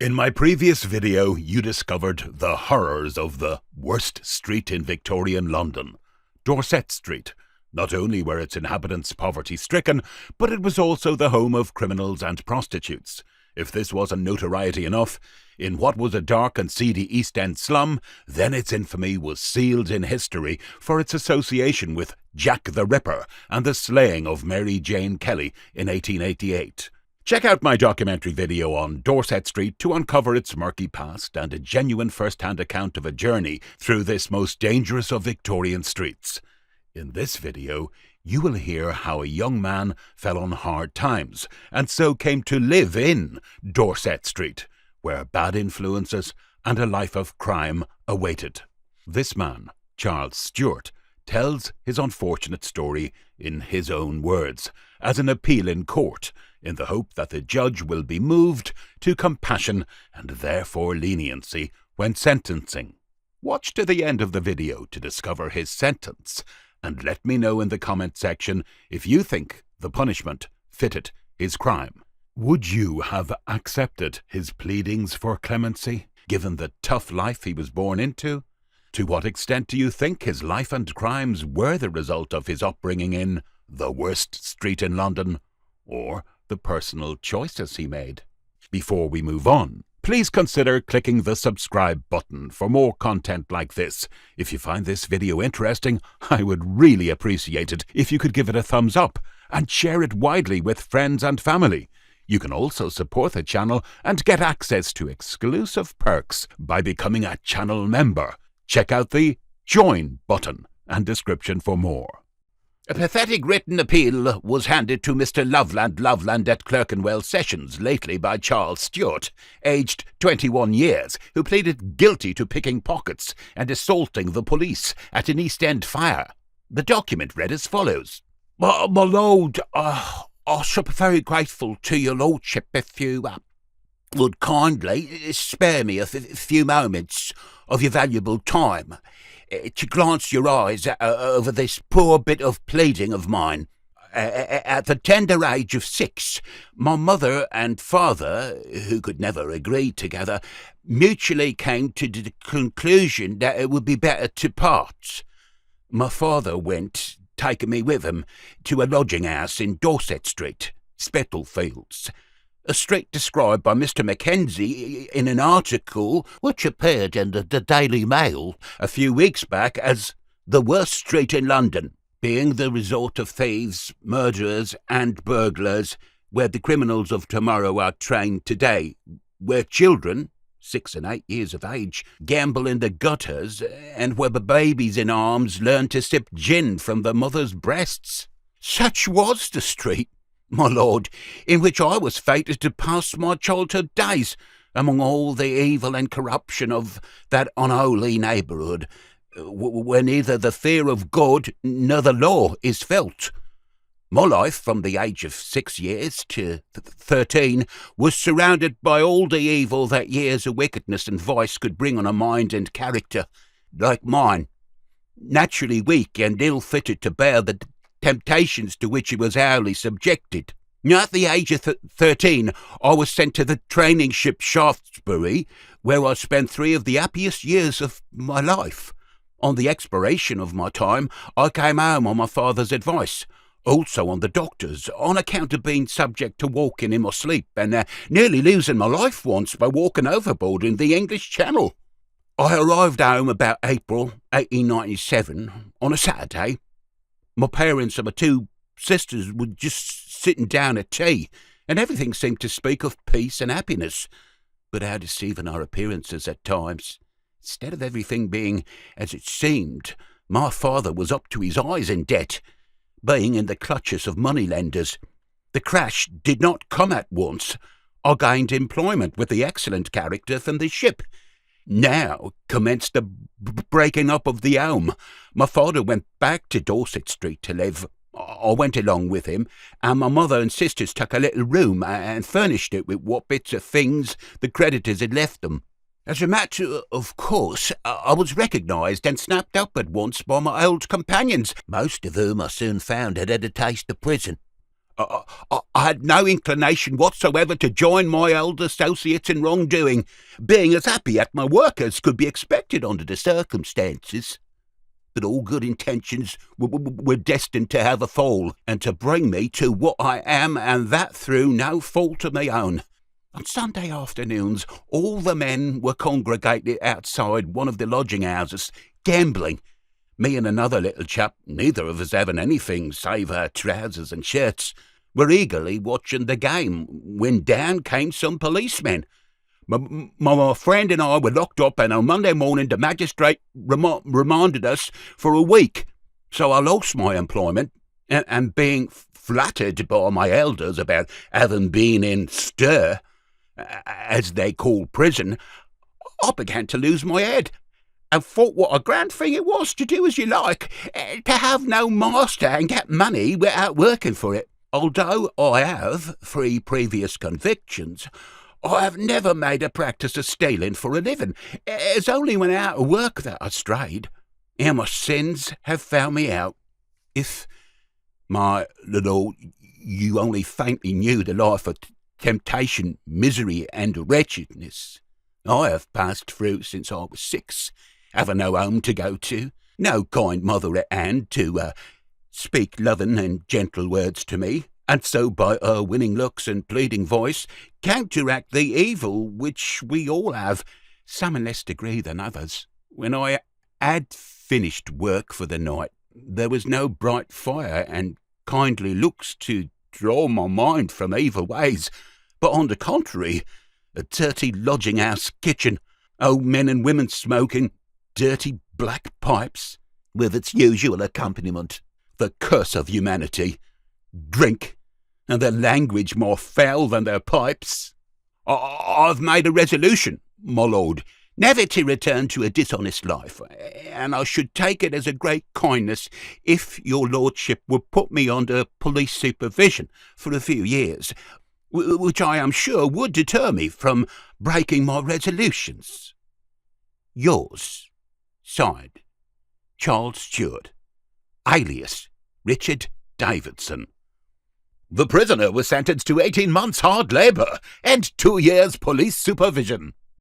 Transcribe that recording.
In my previous video, you discovered the horrors of the worst street in Victorian London, Dorset Street. Not only were its inhabitants poverty-stricken, but it was also the home of criminals and prostitutes. If this wasn't notoriety enough, in what was a dark and seedy East End slum, then its infamy was sealed in history for its association with Jack the Ripper and the slaying of Mary Jane Kelly in 1888. Check out my documentary video on Dorset Street to uncover its murky past and a genuine first-hand account of a journey through this most dangerous of Victorian streets. In this video, you will hear how a young man fell on hard times and so came to live in Dorset Street, where bad influences and a life of crime awaited. This man, Charles Stuart, tells his unfortunate story in his own words, as an appeal in court, in the hope that the judge will be moved to compassion and therefore leniency when sentencing. Watch to the end of the video to discover his sentence, and let me know in the comment section if you think the punishment fitted his crime. Would you have accepted his pleadings for clemency, given the tough life he was born into? To what extent do you think his life and crimes were the result of his upbringing in the worst street in London, or the personal choices he made? Before we move on, please consider clicking the subscribe button for more content like this. If you find this video interesting, I would really appreciate it if you could give it a thumbs up and share it widely with friends and family. You can also support the channel and get access to exclusive perks by becoming a channel member. Check out the Join button and description for more. A pathetic written appeal was handed to Mr. Loveland at Clerkenwell Sessions lately by Charles Stuart, aged 21 years, who pleaded guilty to picking pockets and assaulting the police at an East End fire. The document read as follows. My lord, I shall be very grateful to your lordship if you would kindly spare me a few moments of your valuable time to glance your eyes over this poor bit of pleading of mine. At the tender age of 6, my mother and father, who could never agree together, mutually came to the conclusion that it would be better to part. My father went, taking me with him, to a lodging house in Dorset Street, Spitalfields, a street described by Mr. Mackenzie in an article which appeared in the Daily Mail a few weeks back as the worst street in London, being the resort of thieves, murderers and burglars, where the criminals of tomorrow are trained today, where children, 6 and 8 years of age, gamble in the gutters, and where babies in arms learn to sip gin from the mother's breasts. Such was the street, my lord, in which I was fated to pass my childhood days, among all the evil and corruption of that unholy neighbourhood, where neither the fear of God nor the law is felt. My life, from the age of 6 years to 13, was surrounded by all the evil that years of wickedness and vice could bring on a mind and character, like mine, naturally weak and ill-fitted to bear the temptations to which he was hourly subjected. At the age of 13, I was sent to the training ship Shaftesbury, where I spent 3 of the happiest years of my life. On the expiration of my time, I came home on my father's advice, also on the doctor's, on account of being subject to walking in my sleep and nearly losing my life once by walking overboard in the English Channel. I arrived home about April 1897 on a Saturday. My parents and my 2 sisters were just sitting down at tea, and everything seemed to speak of peace and happiness. But how deceiving our appearances at times. Instead of everything being as it seemed, my father was up to his eyes in debt, being in the clutches of moneylenders. The crash did not come at once. I gained employment with the excellent character from the ship. Now commenced the breaking up of the home. My father went back to Dorset Street to live. I went along with him, and my mother and sisters took a little room and furnished it with what bits of things the creditors had left them. As a matter of course, I was recognised and snapped up at once by my old companions, most of whom I soon found had had a taste of prison. I had no inclination whatsoever to join my old associates in wrongdoing, being as happy at my work as could be expected under the circumstances. But all good intentions were destined to have a fall, and to bring me to what I am, and that through no fault of my own. On Sunday afternoons, all the men were congregated outside one of the lodging-houses, gambling. Me and another little chap, neither of us having anything save our trousers and shirts, were eagerly watching the game, when down came some policemen. My friend and I were locked up, and on Monday morning the magistrate remanded us for a week. So I lost my employment, and being flattered by my elders about having been in stir, as they call prison, I began to lose my head, and thought what a grand thing it was to do as you like, to have no master and get money without working for it. Although I have 3 previous convictions, I have never made a practice of stealing for a living. It's only when out of work that I strayed. And my sins have found me out. If, my Lord, you only faintly knew the life of temptation, misery, and wretchedness I have passed through since I was 6, having no home to go to, no kind mother at hand to speak loving and gentle words to me, and so by her winning looks and pleading voice counteract the evil which we all have, some in less degree than others. When I had finished work for the night, there was no bright fire and kindly looks to draw my mind from evil ways, but on the contrary, a dirty lodging-house kitchen, old men and women smoking dirty black pipes, with its usual accompaniment, the curse of humanity, drink, and their language more foul than their pipes. I've made a resolution, my lord, never to return to a dishonest life, and I should take it as a great kindness if your lordship would put me under police supervision for a few years, which I am sure would deter me from breaking my resolutions. Yours, signed, Charles Stuart, alias Richard Davidson. The prisoner was sentenced to 18 months hard labour and 2 years police supervision.